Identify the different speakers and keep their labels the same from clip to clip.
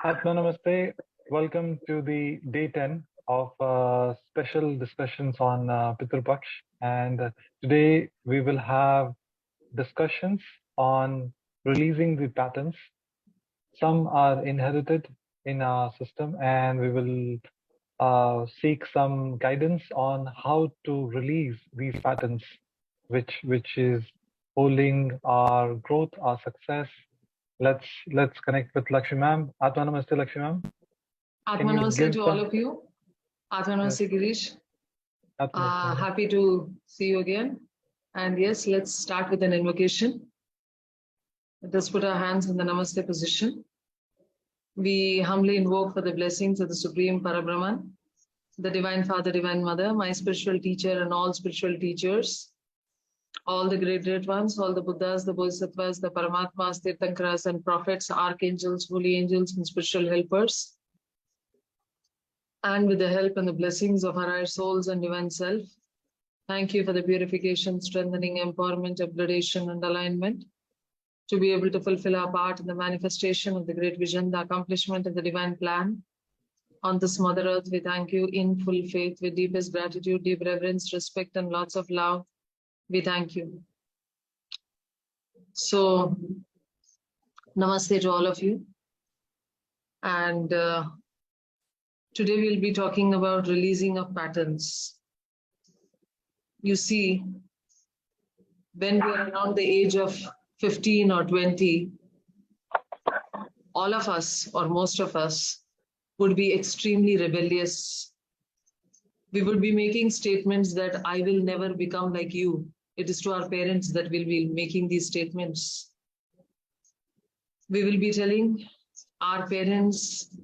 Speaker 1: Atma Namaste. Welcome to the day 10 of special discussions on Pitru Paksh. And today we will have discussions on releasing the patterns. Some are inherited in our system, and we will seek some guidance on how to release these patterns, which is holding our growth, our success. Let's connect with Lakshmi ma'am. Atma Namaste, Lakshmi ma'am. Can
Speaker 2: Atma
Speaker 1: you
Speaker 2: Namaste
Speaker 1: give
Speaker 2: to all
Speaker 1: some?
Speaker 2: of you. Atma
Speaker 1: Yes,
Speaker 2: Namaste, Girish.
Speaker 1: Atma Namaste, madam.
Speaker 2: Happy to see you again. And yes, let's start with an invocation. Let us put our hands in the Namaste position. We humbly invoke for the blessings of the Supreme Parabrahman, the Divine Father, Divine Mother, my spiritual teacher and all spiritual teachers, all the great ones, all the Buddhas, the Bodhisattvas, the Paramatmas, Tirthankaras and prophets, archangels, holy angels and spiritual helpers. And with the help and the blessings of our higher souls and divine self, thank you for the purification, strengthening, empowerment, upgradation, and alignment to be able to fulfill our part in the manifestation of the great vision, the accomplishment of the divine plan. On this Mother Earth, we thank you in full faith, with deepest gratitude, deep reverence, respect, and lots of love. We thank you. So, namaste to all of you. And today we'll be talking about releasing of patterns. You see, when we are around the age of 15 or 20, all of us, or most of us, would be extremely rebellious. We would be making statements that I will never become like you. It is to our parents that we'll be making these statements. We will be telling our parents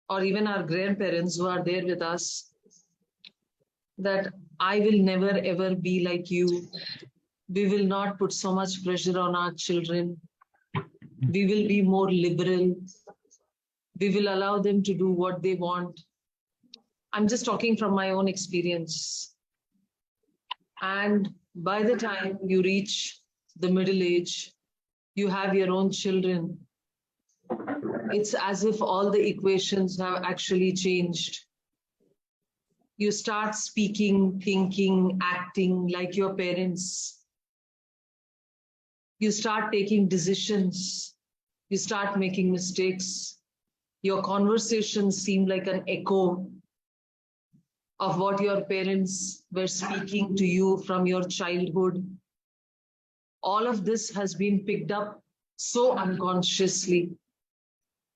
Speaker 2: or even our grandparents who are there with us that I will never ever be like you. We will not put so much pressure on our children. We will be more liberal. We will allow them to do what they want. I'm just talking from my own experience. And by the time you reach the middle age, you have your own children. It's as if all the equations have actually changed. You start speaking, thinking, acting like your parents. You start taking decisions. You start making mistakes. Your conversations seem like an echo of what your parents were speaking to you from your childhood. All of this has been picked up so unconsciously.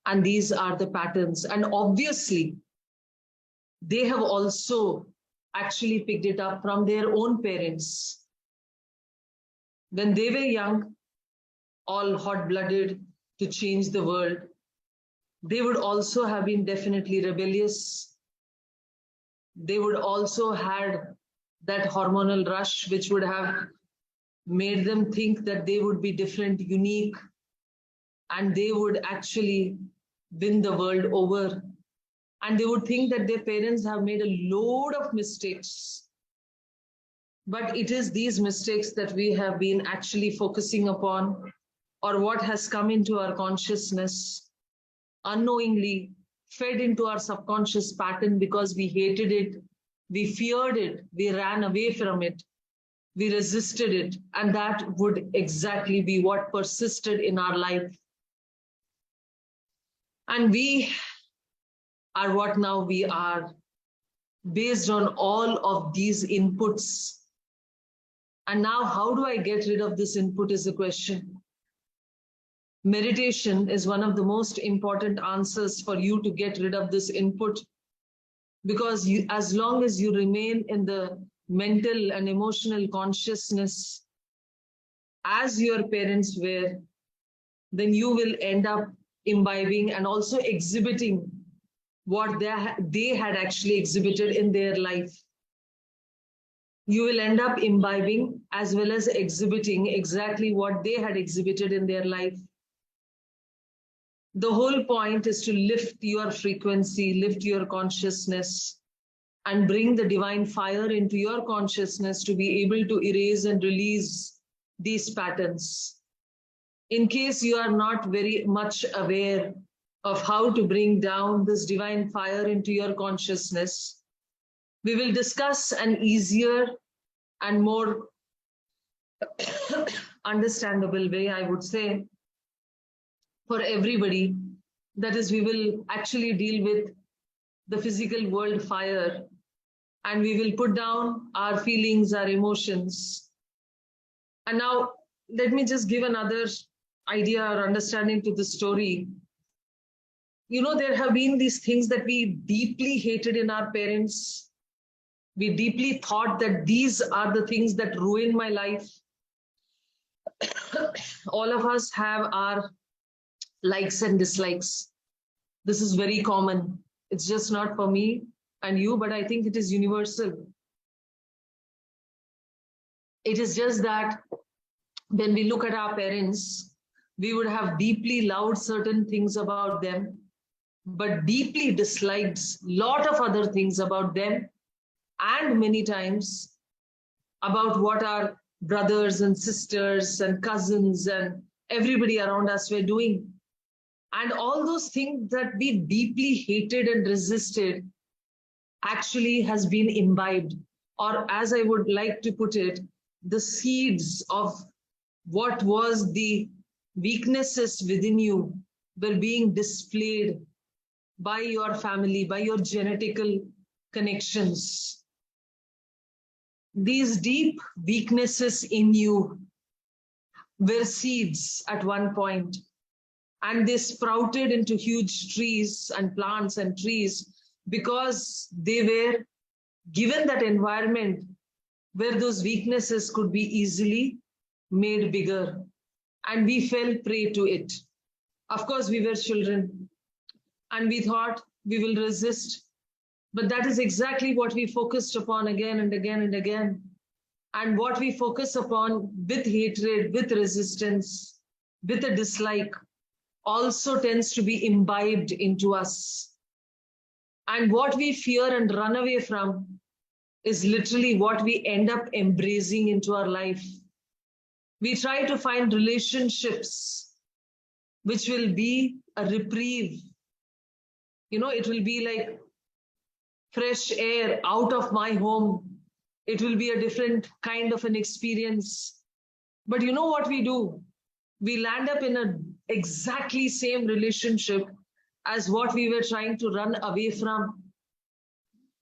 Speaker 2: And these are the patterns. And obviously, they have also actually picked it up from their own parents. When they were young, all hot-blooded to change the world, they would also have been definitely rebellious. They would also had that hormonal rush, which would have made them think that they would be different, unique, and they would actually win the world over. And they would think that their parents have made a load of mistakes. But it is these mistakes that we have been actually focusing upon, or what has come into our consciousness, unknowingly fed into our subconscious pattern because we hated it, we feared it, we ran away from it, we resisted it, and that would exactly be what persisted in our life. And we are what now we are, based on all of these inputs. And now, how do I get rid of this input is the question. Meditation is one of the most important answers for you to get rid of this input, because as long as you remain in the mental and emotional consciousness as your parents were, then you will end up imbibing and also exhibiting what they had actually exhibited in their life. You will end up imbibing as well as exhibiting exactly what they had exhibited in their life. The whole point is to lift your frequency, lift your consciousness, and bring the divine fire into your consciousness to be able to erase and release these patterns. In case you are not very much aware of how to bring down this divine fire into your consciousness. We will discuss an easier and more understandable way, I would say, for everybody. That is, we will actually deal with the physical world fire, and we will put down our feelings, our emotions. And now, let me just give another idea or understanding to the story. You know, there have been these things that we deeply hated in our parents. We deeply thought that these are the things that ruin my life. All of us have our likes and dislikes. This is very common. It's just not for me and you, but I think it is universal. It is just that when we look at our parents, we would have deeply loved certain things about them, but deeply disliked a lot of other things about them, and many times about what our brothers and sisters and cousins and everybody around us were doing. And all those things that we deeply hated and resisted actually has been imbibed, or as I would like to put it, the seeds of what was the weaknesses within you were being displayed by your family, by your genetical connections. These deep weaknesses in you were seeds at one point, and they sprouted into huge trees and plants and trees because they were given that environment where those weaknesses could be easily made bigger, and we fell prey to it. Of course, we were children and we thought we will resist, but that is exactly what we focused upon again and again and again. And what we focus upon with hatred, with resistance, with a dislike, also tends to be imbibed into us. And what we fear and run away from is literally what we end up embracing into our life. We try to find relationships which will be a reprieve. You know, it will be like fresh air out of my home. It will be a different kind of an experience. But you know what we do? We land up in an exactly same relationship as what we were trying to run away from,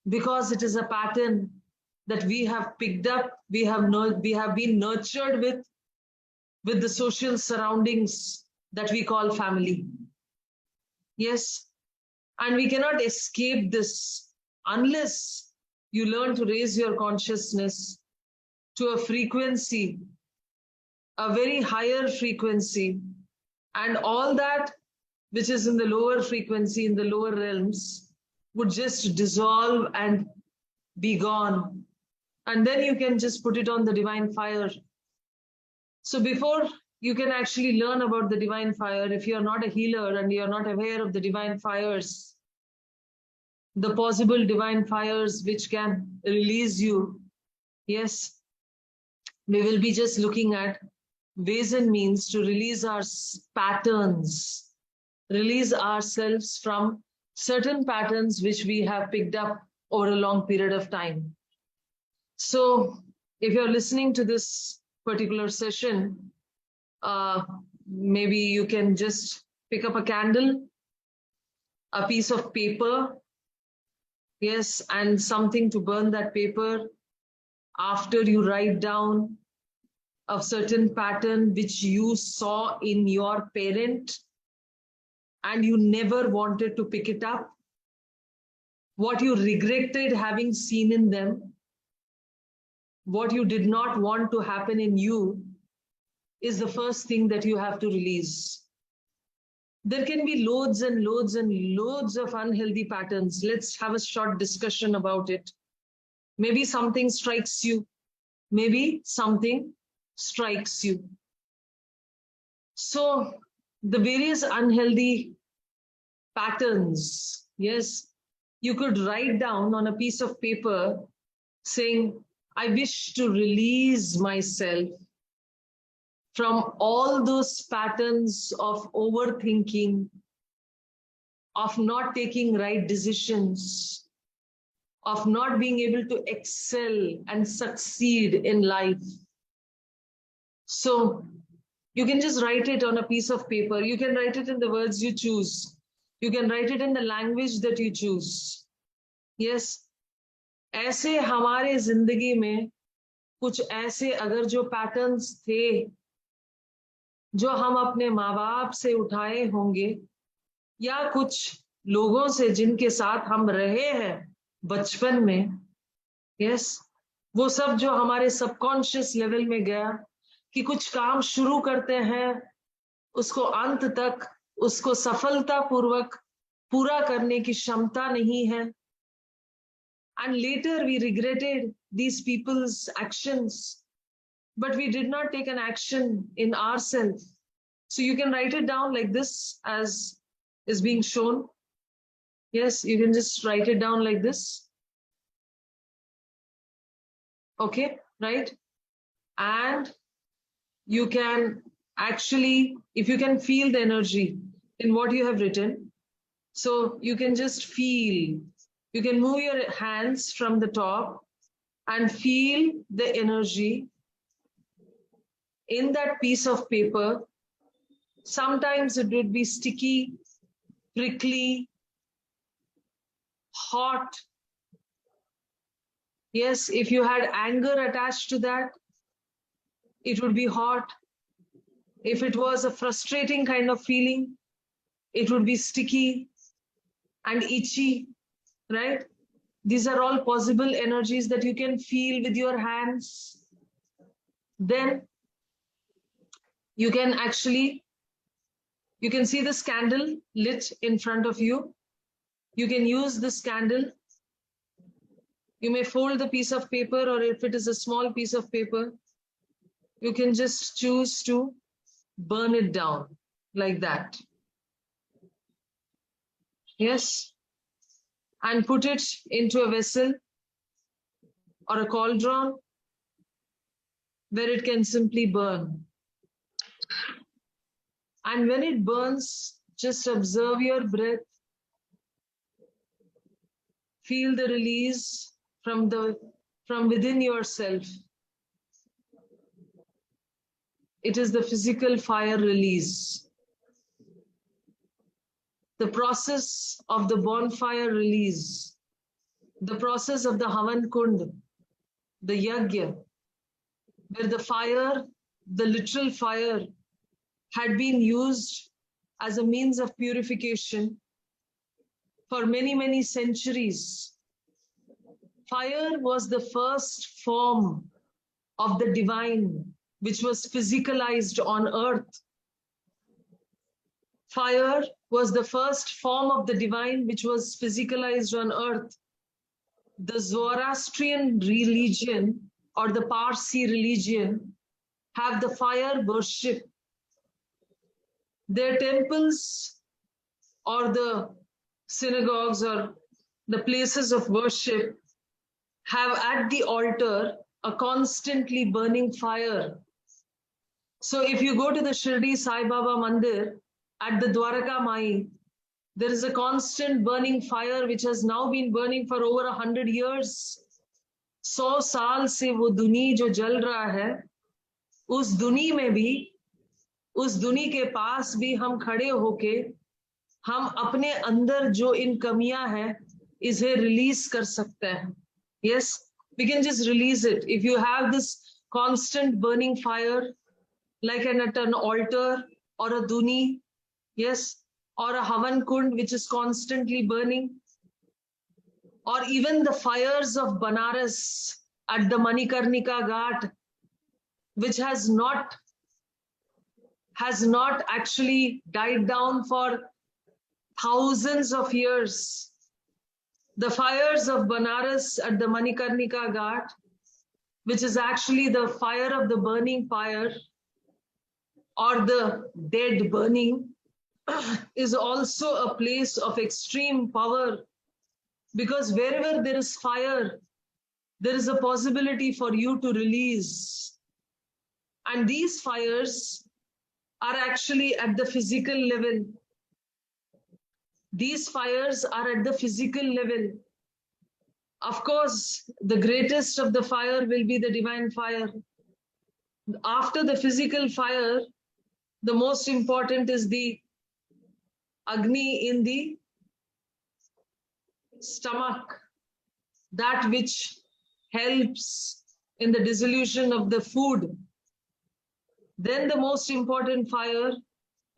Speaker 2: because it is a pattern that we have picked up, we have been nurtured with the social surroundings that we call family. Yes, and we cannot escape this unless you learn to raise your consciousness to a frequency, a very higher frequency, and all that which is in the lower frequency, in the lower realms, would just dissolve and be gone. And then you can just put it on the divine fire. So before you can actually learn about the divine fire, if you're not a healer and you're not aware of the divine fires, the possible divine fires which can release you, yes, we will be just looking at ways and means to release our patterns, release ourselves from certain patterns which we have picked up over a long period of time. So if you're listening to this particular session, maybe you can just pick up a candle, a piece of paper, yes, and something to burn that paper after you write down a certain pattern which you saw in your parent and you never wanted to pick it up, what you regretted having seen in them, what you did not want to happen in you, is the first thing that you have to release. There can be loads and loads and loads of unhealthy patterns. Let's have a short discussion about it. Maybe something strikes you. Maybe something strikes you. So the various unhealthy patterns, yes, you could write down on a piece of paper saying, I wish to release myself from all those patterns of overthinking, of not taking right decisions, of not being able to excel and succeed in life. So you can just write it on a piece of paper. You can write it in the words you choose. You can write it in the language that you choose. Yes, ऐसे हमारे जिंदगी में कुछ ऐसे अगर जो patterns थे जो हम अपने माँ बाप से उठाए होंगे या कुछ लोगों से जिनके साथ हम रहे हैं बचपन में, यस, वो सब जो हमारे सबकॉन्शियस लेवल में गया कि कुछ काम शुरू करते हैं उसको अंत तक उसको सफलतापूर्वक पूरा करने की क्षमता नहीं है. And later we regretted these people's actions, but we did not take an action in ourselves. So you can write it down like this as is being shown. Yes, you can just write it down like this. Okay, right? And you can actually, if you can feel the energy in what you have written, so you can just feel, you can move your hands from the top and feel the energy in that piece of paper. Sometimes it would be sticky, prickly, hot. Yes, if you had anger attached to that, it would be hot. If it was a frustrating kind of feeling, it would be sticky and itchy, right? These are all possible energies that you can feel with your hands. Then you can actually, you can see this candle lit in front of you. You can use this candle. You may fold the piece of paper, or if it is a small piece of paper, you can just choose to burn it down like that. Yes. And put it into a vessel or a cauldron where it can simply burn. And when it burns, just observe your breath. Feel the release from within yourself. It is the physical fire release. The process of the bonfire release, the process of the Havan Kund, the Yagya, where the fire, the literal fire, had been used as a means of purification for many, many centuries. Fire was the first form of the divine, which was physicalized on earth. Fire was the first form of the divine which was physicalized on earth. The Zoroastrian religion or the Parsi religion have the fire worship. Their temples or the synagogues or the places of worship have at the altar a constantly burning fire. So if you go to the Shirdi Sai Baba Mandir, at the Dwaraka Mai, there is a constant burning fire which has now been burning for over 100 years. 100 साल से वो दुनी जो जल रहा है, उस दुनी में भी, उस दुनी के पास भी हम खड़े होके, हम अपने अंदर जो इन कमियां हैं, इसे रिलीज कर सकते हैं. Yes, we can just release it. If you have this constant burning fire, like at an altar or a duni, yes, or a Havan Kund which is constantly burning, or even the fires of Banaras at the Manikarnika Ghat, which has not actually died down for thousands of years. The fires of Banaras at the Manikarnika Ghat, which is actually the fire of the burning fire or the dead burning, is also a place of extreme power, because wherever there is fire, there is a possibility for you to release. And these fires are actually at the physical level. These fires are at the physical level. Of course, the greatest of the fire will be the divine fire. After the physical fire, the most important is the Agni in the stomach, that which helps in the dissolution of the food. Then the most important fire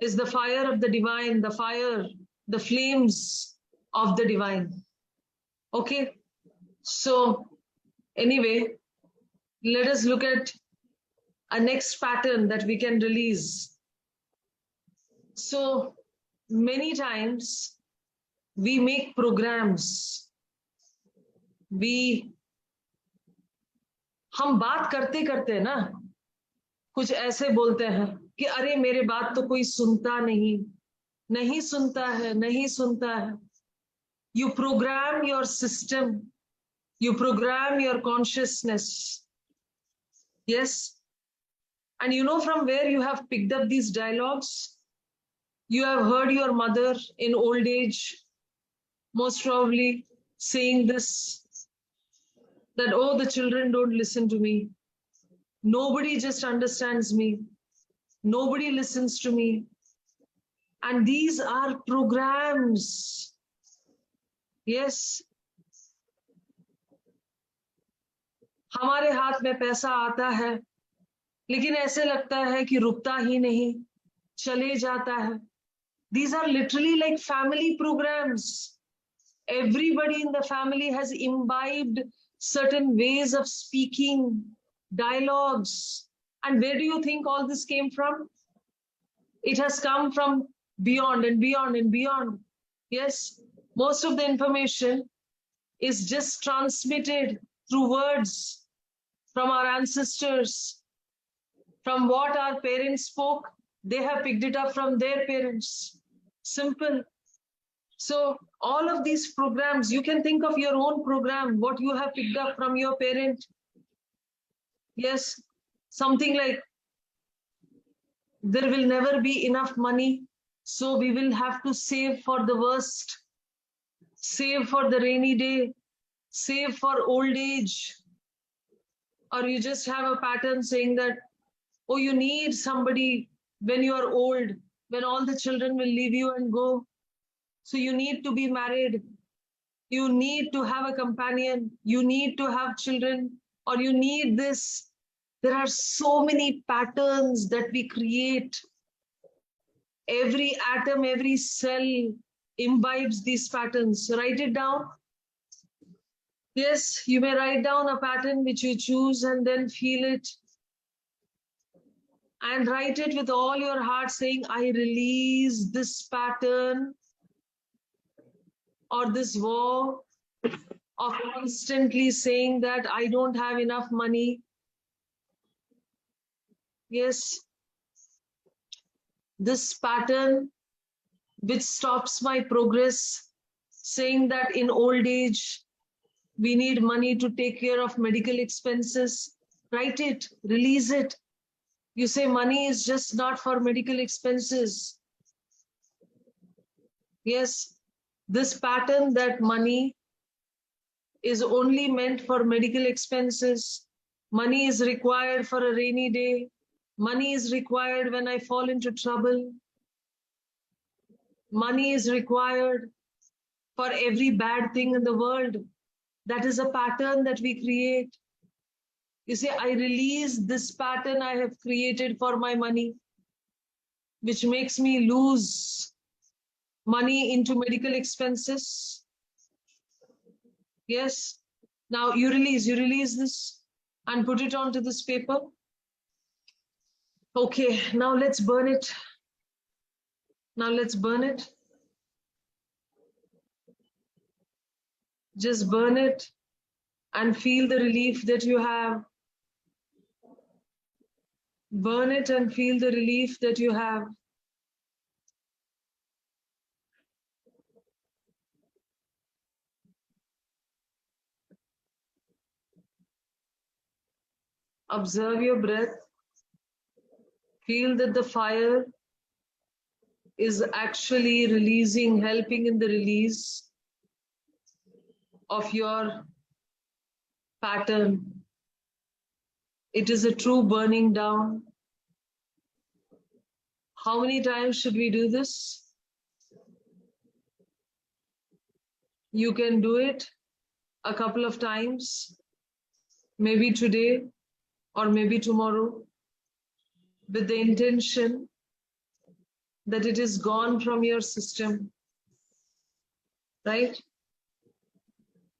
Speaker 2: is the fire of the divine, the fire, the flames of the divine. Okay, so anyway, let us look at a next pattern that we can release. So many times we make programs, हम बात करते करते ना कुछ ऐसे बोलते हैं कि अरे मेरे बात तो कोई सुनता नहीं, नहीं सुनता है, नहीं सुनता है. You program your system, you program your consciousness. Yes. And you know from where you have picked up these dialogues? You have heard your mother in old age, most probably saying this, that, oh, the children don't listen to me. Nobody just understands me. Nobody listens to me. And these are programs. Yes. हमारे हाथ में पैसा आता है, लेकिन ऐसे लगता है कि रुकता ही नहीं, चले जाता है. These are literally like family programs. Everybody in the family has imbibed certain ways of speaking, dialogues. And where do you think all this came from? It has come from beyond and beyond and beyond. Yes, most of the information is just transmitted through words from our ancestors. From what our parents spoke, they have picked it up from their parents. Simple. So all of these programs, you can think of your own program, what you have picked up from your parent. Yes, something like, there will never be enough money, so we will have to save for the worst, save for the rainy day, save for old age. Or you just have a pattern saying that, oh, you need somebody when you are old, when all the children will leave you and go. So you need to be married. You need to have a companion. You need to have children, or you need this. There are so many patterns that we create. Every atom, every cell imbibes these patterns. So write it down. Yes, you may write down a pattern which you choose and then feel it. And write it with all your heart, saying, I release this pattern or this war of constantly saying that I don't have enough money. Yes, this pattern which stops my progress, saying that in old age, we need money to take care of medical expenses. Write it, release it. You say money is just not for medical expenses. Yes, this pattern that money is only meant for medical expenses. Money is required for a rainy day. Money is required when I fall into trouble. Money is required for every bad thing in the world. That is a pattern that we create. You say, I release this pattern I have created for my money, which makes me lose money into medical expenses. Yes. Now you release this and put it onto this paper. Okay, now let's burn it. Now let's burn it. Just burn it and feel the relief that you have. Burn it and feel the relief that you have. Observe your breath. Feel that the fire is actually releasing, helping in the release of your pattern. It is a true burning down. How many times should we do this? You can do it a couple of times, maybe today or maybe tomorrow, with the intention that it is gone from your system, right?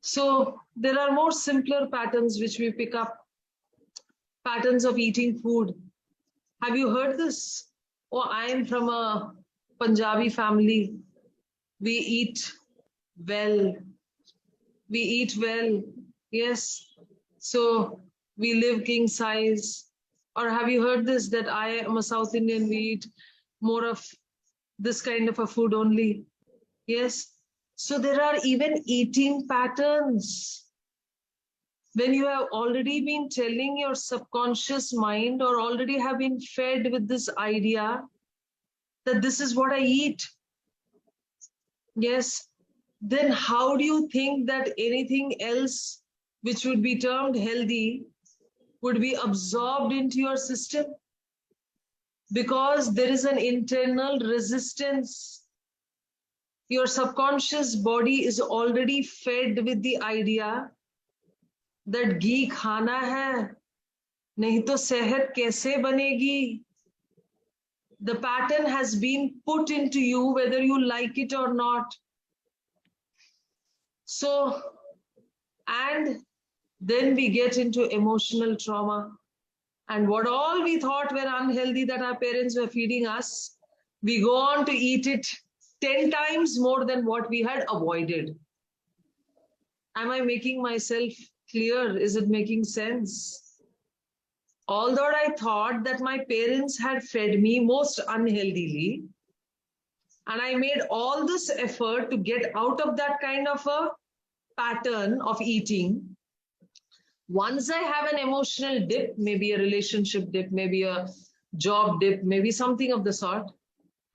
Speaker 2: So there are more simpler patterns which we pick up, patterns of eating food. Have you heard this? Oh, I am from a Punjabi family. We eat well. We eat well. Yes. So we live king size. Or have you heard this, that I am a South Indian, we eat more of this kind of a food only? Yes. So there are even eating patterns. When you have already been telling your subconscious mind or already have been fed with this idea that this is what I eat, yes, then how do you think that anything else which would be termed healthy would be absorbed into your system? Because there is an internal resistance. Your subconscious body is already fed with the idea that घी खाना है, नहीं तो सेहत कैसे बनेगी? The pattern has been put into you whether you like it or not. So, and then we get into emotional trauma. And what all we thought were unhealthy that our parents were feeding us, we go on to eat it 10 times more than what we had avoided. Am I making myself clear? Is it making sense? Although I thought that my parents had fed me most unhealthily, and I made all this effort to get out of that kind of a pattern of eating, once I have an emotional dip, maybe a relationship dip, maybe a job dip, maybe something of the sort,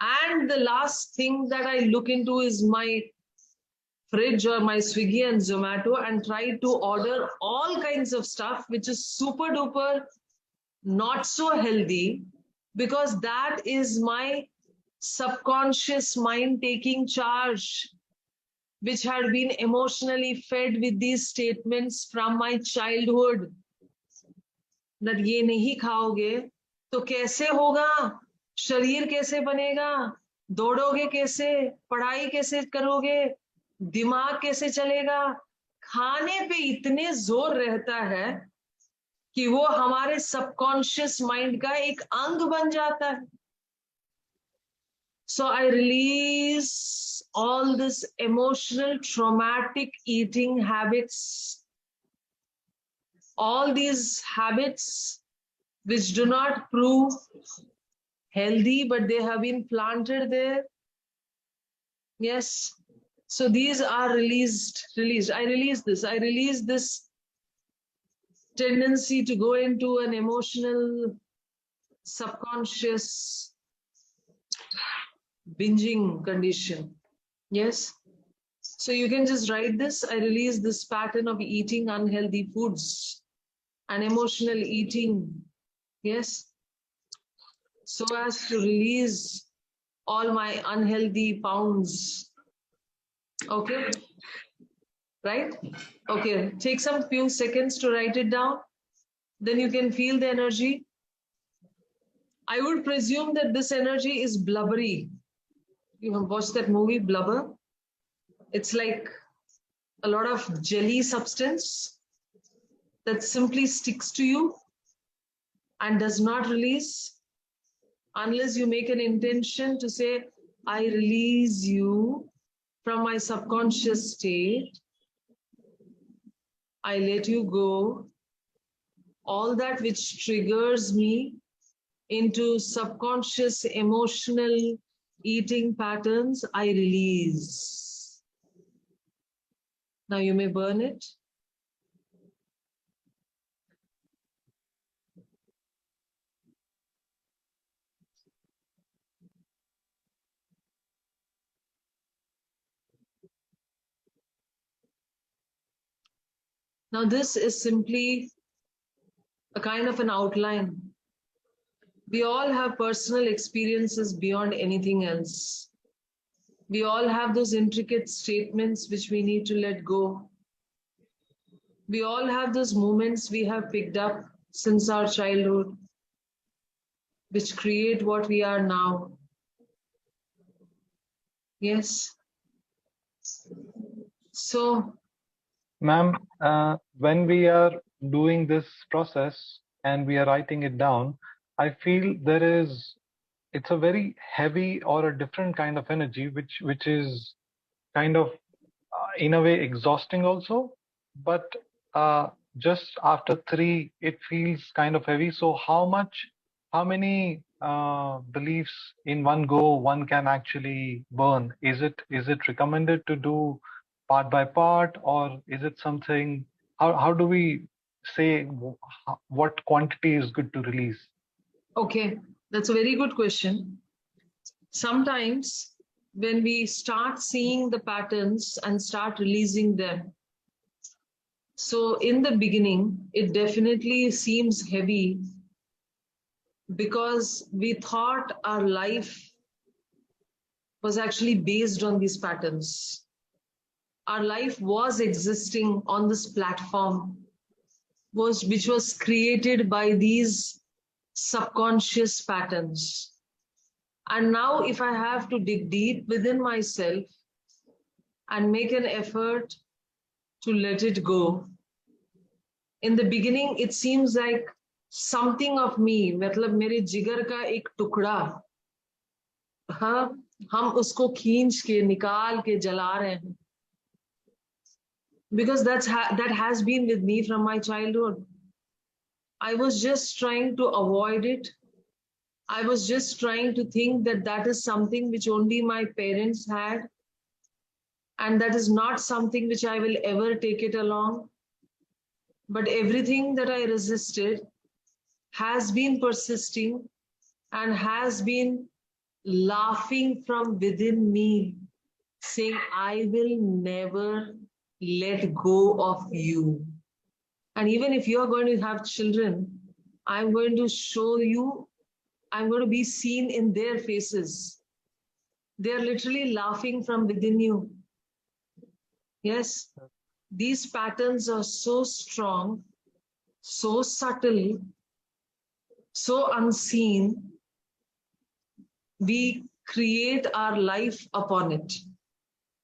Speaker 2: and the last thing that I look into is my fridge or my Swiggy and Zomato and try to order all kinds of stuff which is super duper not so healthy, because that is my subconscious mind taking charge, which had been emotionally fed with these statements from my childhood, that ये नहीं खाओगे तो कैसे होगा, शरीर कैसे बनेगा, दौड़ोगे कैसे, पढ़ाई कैसे करोगे, दिमाग कैसे चलेगा? खाने पे इतने जोर रहता है कि वो हमारे सबकॉन्शियस माइंड का एक अंग बन जाता है. So I release all this emotional traumatic eating habits, all these habits which do not prove healthy, but they have been planted there. Yes. So these are released. I release this tendency to go into an emotional, subconscious binging condition. Yes. So you can just write this. I release this pattern of eating unhealthy foods and emotional eating. Yes. So as to release all my unhealthy pounds. Okay. Right? Okay. Take some few seconds to write it down. Then you can feel the energy. I would presume that this energy is blubbery. You have watched that movie, Blubber? It's like a lot of jelly substance that simply sticks to you and does not release unless you make an intention to say, I release you from my subconscious state. I let you go. All that which triggers me into subconscious emotional eating patterns, I release. Now you may burn it. Now, this is simply a kind of an outline. We all have personal experiences beyond anything else. We all have those intricate statements which we need to let go. We all have those moments we have picked up since our childhood, which create what we are now. Yes. So,
Speaker 1: Ma'am, when we are doing this process and we are writing it down, I feel it's a very heavy or a different kind of energy, which is kind of in a way exhausting also. But just after three, it feels kind of heavy. So how many beliefs in one go one can actually burn? Is it recommended to do part by part, or is it something? How do we say what quantity is good to release?
Speaker 2: okay, that's a very good question. Sometimes when we start seeing the patterns and start releasing them, so in the beginning, it definitely seems heavy because we thought our life was actually based on these patterns. Our life was existing on this platform, which was created by these subconscious patterns. And now, if I have to dig deep within myself and make an effort to let it go, in the beginning, it seems like something of me, मतलब मेरे जिगर का एक टुकड़ा, हाँ, हम उसको खींच के निकाल के जला रहे हैं. Because that has been with me from my childhood. I was just trying to avoid it. I was just trying to think that that is something which only my parents had, and that is not something which I will ever take it along. But everything that I resisted has been persisting and has been laughing from within me, saying, I will never let go of you. And even if you're going to have children, I'm going to show you, I'm going to be seen in their faces. They're literally laughing from within you. Yes, these patterns are so strong, so subtle, so unseen. We create our life upon it.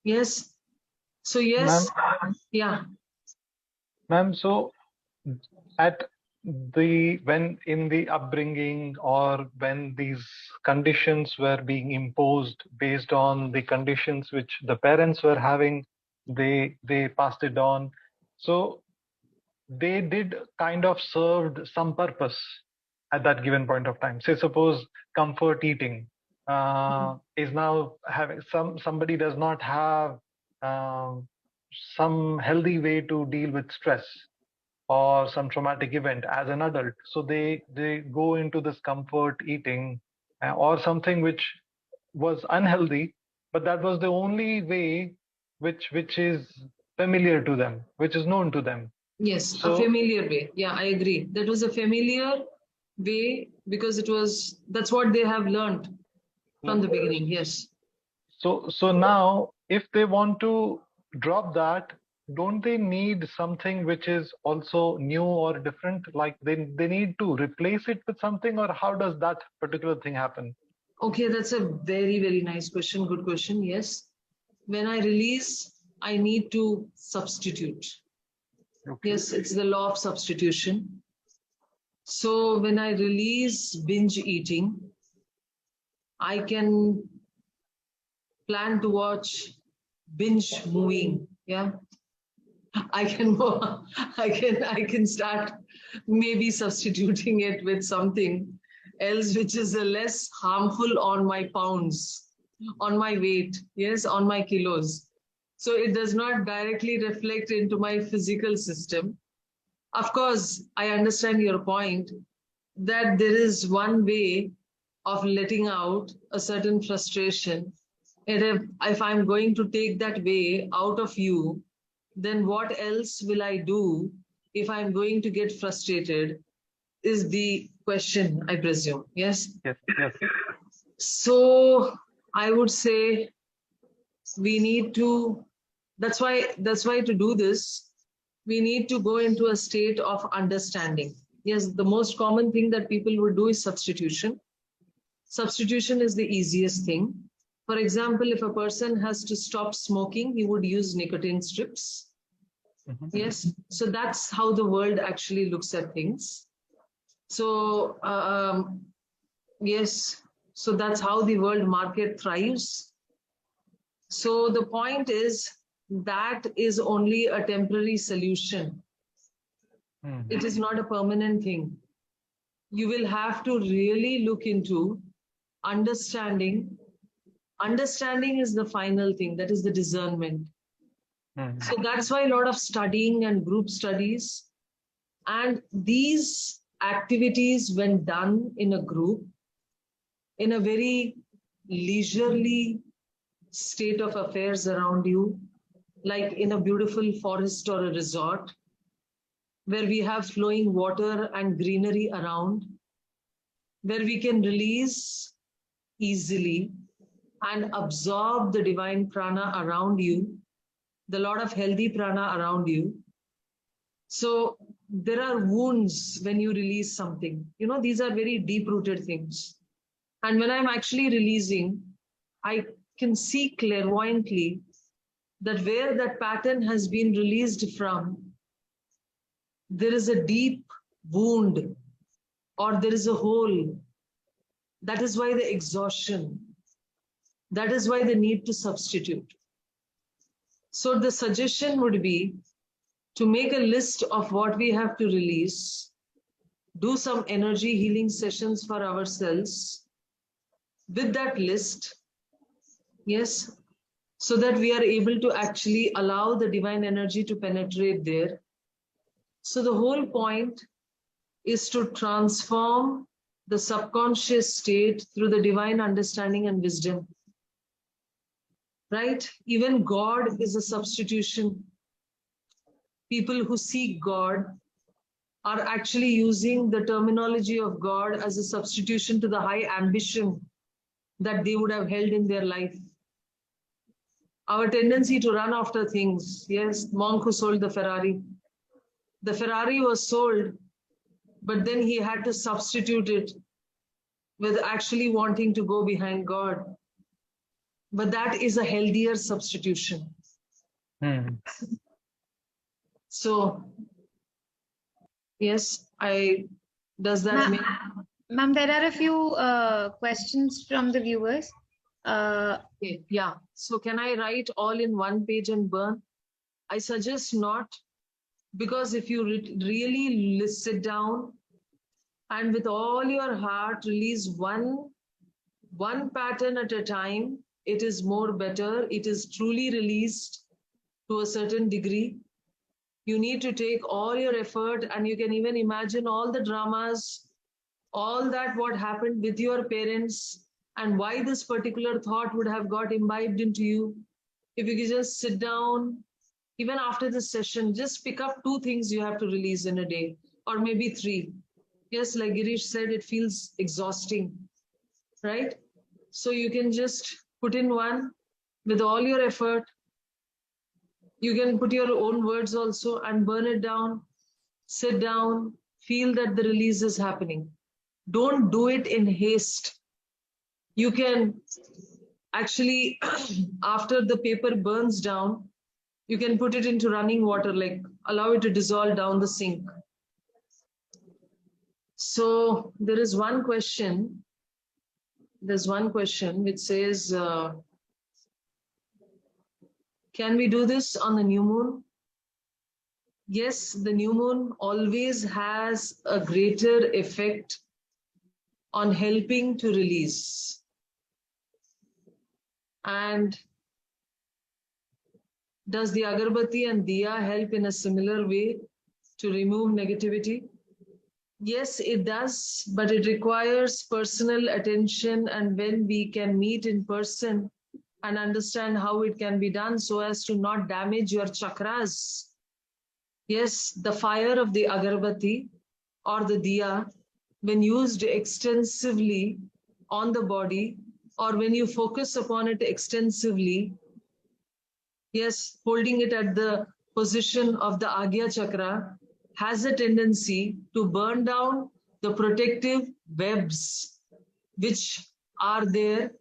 Speaker 2: Yes. So, yes. Yeah.
Speaker 1: Ma'am, so at when in the upbringing or when these conditions were being imposed based on the conditions which the parents were having, they passed it on. So they did kind of served some purpose at that given point of time. Say suppose comfort eating is now having somebody does not have um, some healthy way to deal with stress or some traumatic event as an adult, so they go into this comfort eating or something which was unhealthy, but that was the only way which is familiar to them, which is known to them.
Speaker 2: Yes, a
Speaker 1: So
Speaker 2: familiar way. Yeah, I agree. That was a familiar way because that's what they have learned from the beginning. Yes.
Speaker 1: so now if they want to drop that, don't they need something which is also new or different, like they need to replace it with something, or how does that particular thing happen?
Speaker 2: Okay, that's a very, very nice question. Good question. Yes. When I release, I need to substitute.
Speaker 1: Okay.
Speaker 2: Yes, it's the law of substitution. So when I release binge eating, I can plan to watch binge moving. Yeah. I can I can start maybe substituting it with something else which is less harmful on my pounds, on my weight, yes, on my kilos. So it does not directly reflect into my physical system. Of course, I understand your point that there is one way of letting out a certain frustration. And if I'm going to take that way out of you, then what else will I do if I'm going to get frustrated? Is the question, I presume. Yes.
Speaker 1: Yes. Yes.
Speaker 2: So I would say we need to, that's why to do this, we need to go into a state of understanding. Yes, the most common thing that people would do is substitution. Substitution is the easiest thing. For example, if a person has to stop smoking, he would use nicotine strips. Yes, so that's how the world actually looks at things. So, yes, so that's how the world market thrives. So the point is that is only a temporary solution. It is not a permanent thing. You will have to really look into understanding. Understanding is the final thing, that is the discernment. So that's why a lot of studying and group studies, and these activities, when done in a group, in a very leisurely state of affairs around you, like in a beautiful forest or a resort, where we have flowing water and greenery around, where we can release easily and absorb the divine prana around you, the lot of healthy prana around you. So there are wounds when you release something. You know, these are very deep-rooted things. And when I'm actually releasing, I can see clairvoyantly that where that pattern has been released from, there is a deep wound or there is a hole. That is why the exhaustion. That is why the need to substitute. So the suggestion would be to make a list of what we have to release, do some energy healing sessions for ourselves with that list, yes, so that we are able to actually allow the divine energy to penetrate there. So the whole point is to transform the subconscious state through the divine understanding and wisdom. Right? Even God is a substitution. People who seek God are actually using the terminology of God as a substitution to the high ambition that they would have held in their life. Our tendency to run after things. Yes, monk who sold the Ferrari. The Ferrari was sold, but then he had to substitute it with actually wanting to go behind God. But that is a healthier substitution. So, yes, does that mean?
Speaker 3: Ma'am, there are a few questions from the viewers.
Speaker 2: Okay, yeah. So can I write all in one page and burn? I suggest not, because if you really sit down and with all your heart release one pattern at a time, it is more better. It is truly released to a certain degree. You need to take all your effort, and you can even imagine all the dramas, all that what happened with your parents, and why this particular thought would have got imbibed into you. If you could just sit down, even after this session, just pick up 2 things you have to release in a day, or maybe 3. Yes, like Girish said, it feels exhausting, right? So you can just put in one with all your effort. You can put your own words also and burn it down. Sit down, feel that the release is happening. Don't do it in haste. You can actually, after the paper burns down, you can put it into running water, like allow it to dissolve down the sink. So there is one question. There's one question which says, can we do this on the new moon? Yes, the new moon always has a greater effect on helping to release. And does the agarbatti and diya help in a similar way to remove negativity? Yes, it does, but it requires personal attention. And when we can meet in person, and understand how it can be done so as to not damage your chakras. Yes, the fire of the agarbatti or the diya, when used extensively on the body, or when you focus upon it extensively, yes, holding it at the position of the Agya Chakra, has a tendency to burn down the protective webs which are there,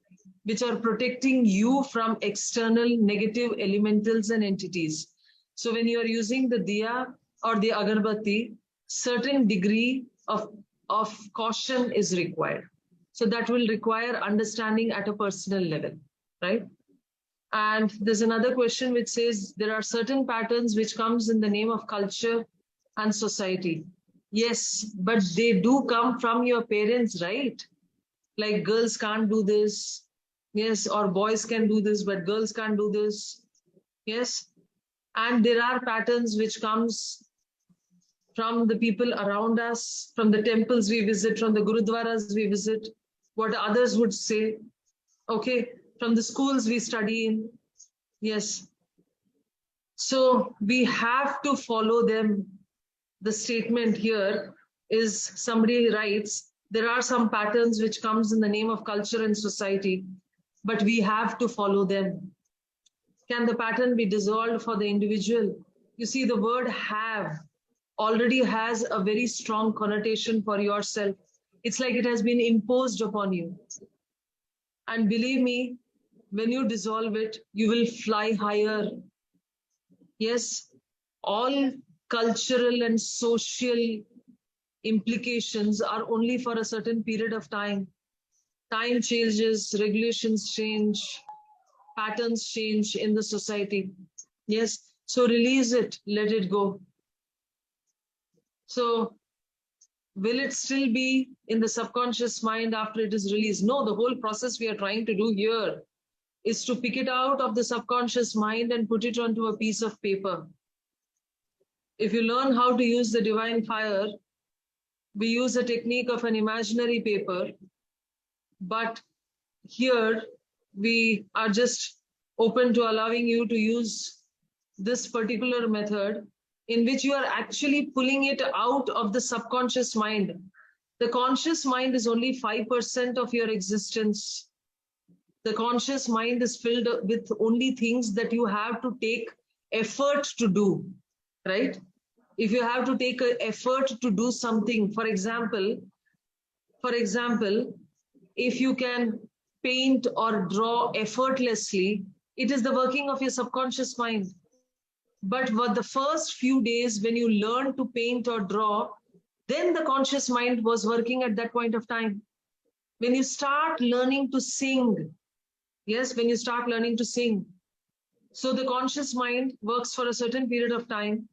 Speaker 2: which are protecting you from external negative elementals and entities. So when you are using the diya or the agarbatti, certain degree of caution is required. So that will require understanding at a personal level, right? And there's another question which says there are certain patterns which comes in the name of culture and society. Yes, but they do come from your parents, right? Like girls can't do this. Yes, or boys can do this, but girls can't do this. Yes. And there are patterns which comes from the people around us, from the temples we visit, from the gurudwaras we visit, what others would say. Okay, from the schools we study in. Yes. So we have to follow them. The statement here is, somebody writes, there are some patterns which comes in the name of culture and society, but we have to follow them. Can the pattern be dissolved for the individual? You see, the word have already has a very strong connotation for yourself. It's like it has been imposed upon you. And believe me, when you dissolve it, you will fly higher. Yes, all cultural and social implications are only for a certain period of time. Time changes, regulations change, patterns change in the society. Yes, so release it, let it go. So will it still be in the subconscious mind after it is released? No, the whole process we are trying to do here is to pick it out of the subconscious mind and put it onto a piece of paper. If you learn how to use the divine fire, we use a technique of an imaginary paper, but here we are just open to allowing you to use this particular method in which you are actually pulling it out of the subconscious mind. The conscious mind is only 5% of your existence. The conscious mind is filled with only things that you have to take effort to do, right? If you have to take an effort to do something, for example, if you can paint or draw effortlessly, it is the working of your subconscious mind. But for the first few days when you learn to paint or draw, then the conscious mind was working at that point of time. When you start learning to sing, yes, when you start learning to sing, so the conscious mind works for a certain period of time.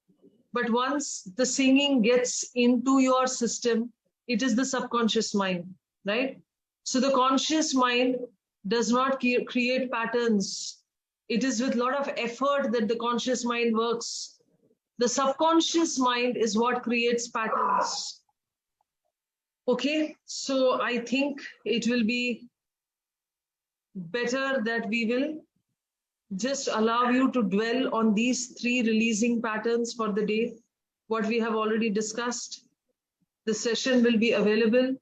Speaker 2: But once the singing gets into your system, it is the subconscious mind, right? So the conscious mind does not create patterns. It is with a lot of effort that the conscious mind works. The subconscious mind is what creates patterns. Okay, so I think it will be better that we will just allow you to dwell on these 3 releasing patterns for the day, what we have already discussed. The session will be available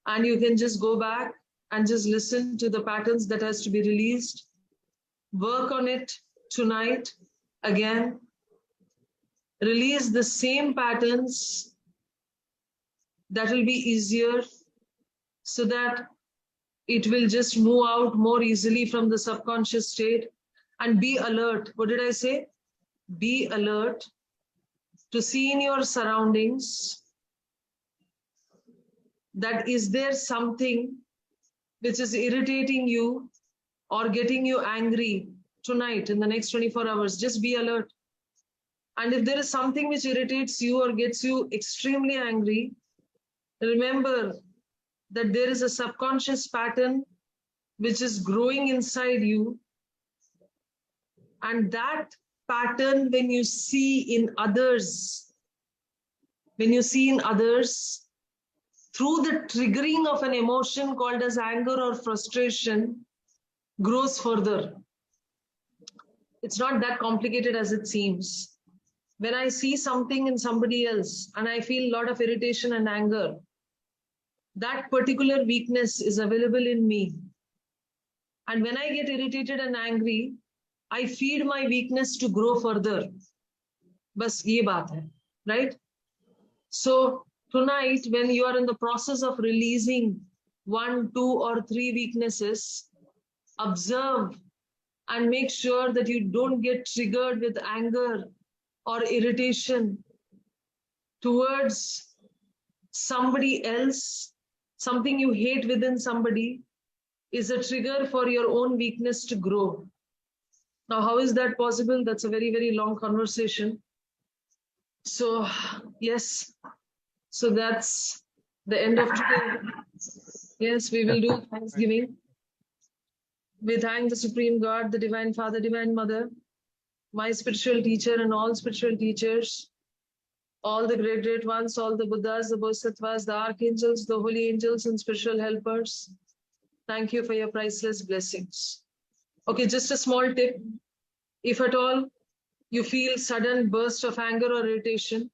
Speaker 2: and you can just go back and just listen to the patterns that has to be released. Work on it tonight again. Release the same patterns. That will be easier so that it will just move out more easily from the subconscious state. And be alert. What did I say? Be alert to see in your surroundings that is there something which is irritating you or getting you angry tonight in the next 24 hours. Just be alert. And if there is something which irritates you or gets you extremely angry, remember that there is a subconscious pattern which is growing inside you. And that pattern, when you see in others, through the triggering of an emotion called as anger or frustration, grows further. It's not that complicated as it seems. When I see something in somebody else and I feel a lot of irritation and anger, that particular weakness is available in me. And when I get irritated and angry, I feed my weakness to grow further. Bas ye baat hai, right? So tonight, when you are in the process of releasing 1, 2, or 3 weaknesses, observe and make sure that you don't get triggered with anger or irritation towards somebody else. Something you hate within somebody is a trigger for your own weakness to grow. Now, how is that possible? That's a very, very long conversation. So, yes. So that's the end of today. Yes, we will do Thanksgiving. We thank the Supreme God, the Divine Father, Divine Mother, my spiritual teacher and all spiritual teachers, all the great, great ones, all the Buddhas, the Bodhisattvas, the archangels, the holy angels and spiritual helpers. Thank you for your priceless blessings. Okay, just a small tip. If at all you feel sudden burst of anger or irritation,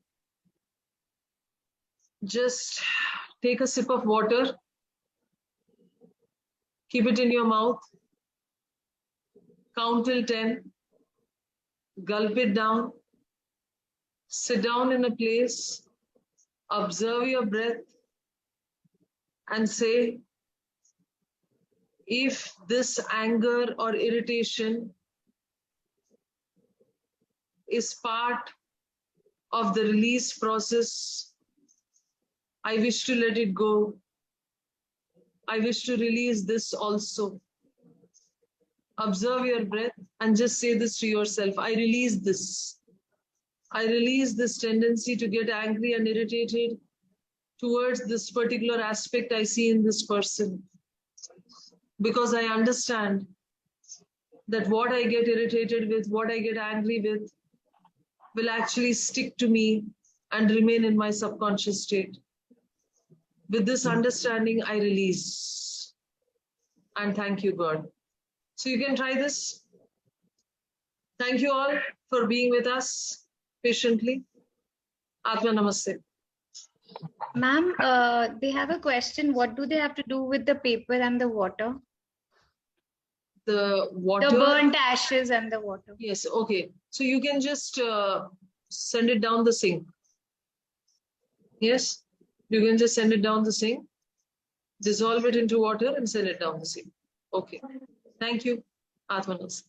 Speaker 2: just take a sip of water, keep it in your mouth, count till 10, gulp it down, sit down in a place, observe your breath, and say, if this anger or irritation is part of the release process, I wish to let it go. I wish to release this also. Observe your breath and just say this to yourself. I release this. I release this tendency to get angry and irritated towards this particular aspect I see in this person. Because I understand that what I get irritated with, what I get angry with, will actually stick to me and remain in my subconscious state. With this understanding, I release. And thank you, God. So you can try this. Thank you all for being with us patiently. Atma Namaste.
Speaker 3: Ma'am, they have a question. What do they have to do with the paper and the water?
Speaker 2: The water.
Speaker 3: The burnt ashes and the water.
Speaker 2: Yes, okay. So you can just send it down the sink. Yes, you can just send it down the sink, dissolve it into water and send it down the sink. Okay. Thank you. Atma Namaste.